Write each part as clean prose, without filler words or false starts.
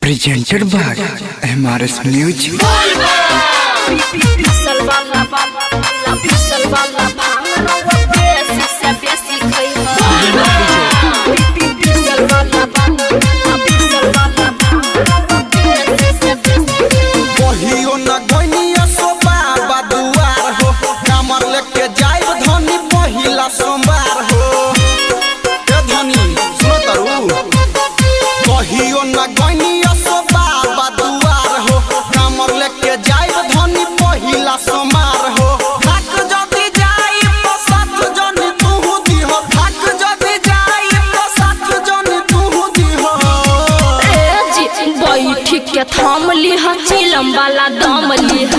presented by MRS Music. के थम लिह चिलम वाला दम लिह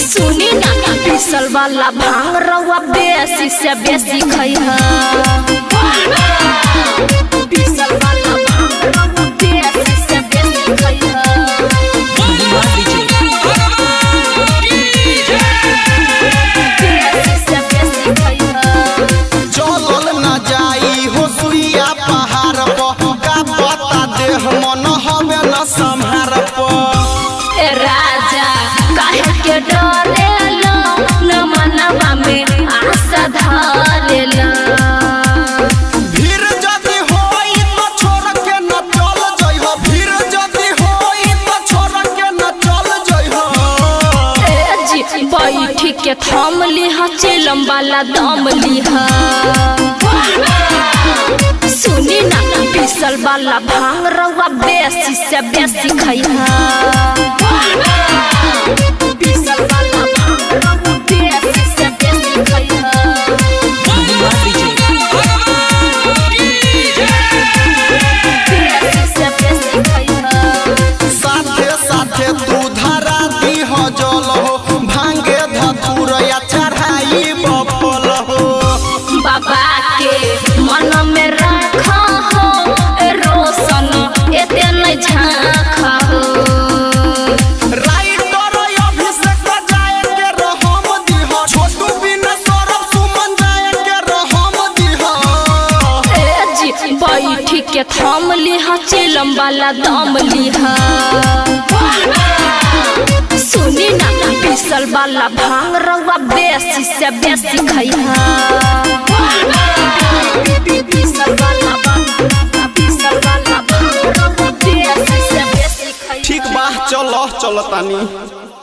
सुनी ना पिसल वाला भांग रवा बेसी से बेसी खइह पिसल वाला भांग रवा बेसी से बेसी खइह मन हवे न संहार राजा काहे के डरेला न मनवा में आशा धरेला भीड़ जदी होई तो छोड़ के न चल जइहो भीड़ जदी होई तो छोड़ के न चल जइहो ए जी बैठ के थम लिह चिलम वाला दम लिह सुनी ना पिसल वाला भांग रवा बेसी से बेसी खइह पिसल वाला भांग रवा बेसी से बेसी खइह बेसी से बेसी खइह साथे साथे तू धरा दीह जल हो भांगे धतुर या चढ़ाई बपल हो बाबा के मन में रखा हो रोशन एते नहीं झांका हो राइटर अभिषेक जाए के रहम दीह छोटू बिन सौरभ सुमन जाए के रहम दीह ए जी बैठ के थम लिह चिलम वाला दम लिह सुनी ना पिसल वाला भांग रवा बेसी से बेसी खइह ठीक बा चलो चलो तानी।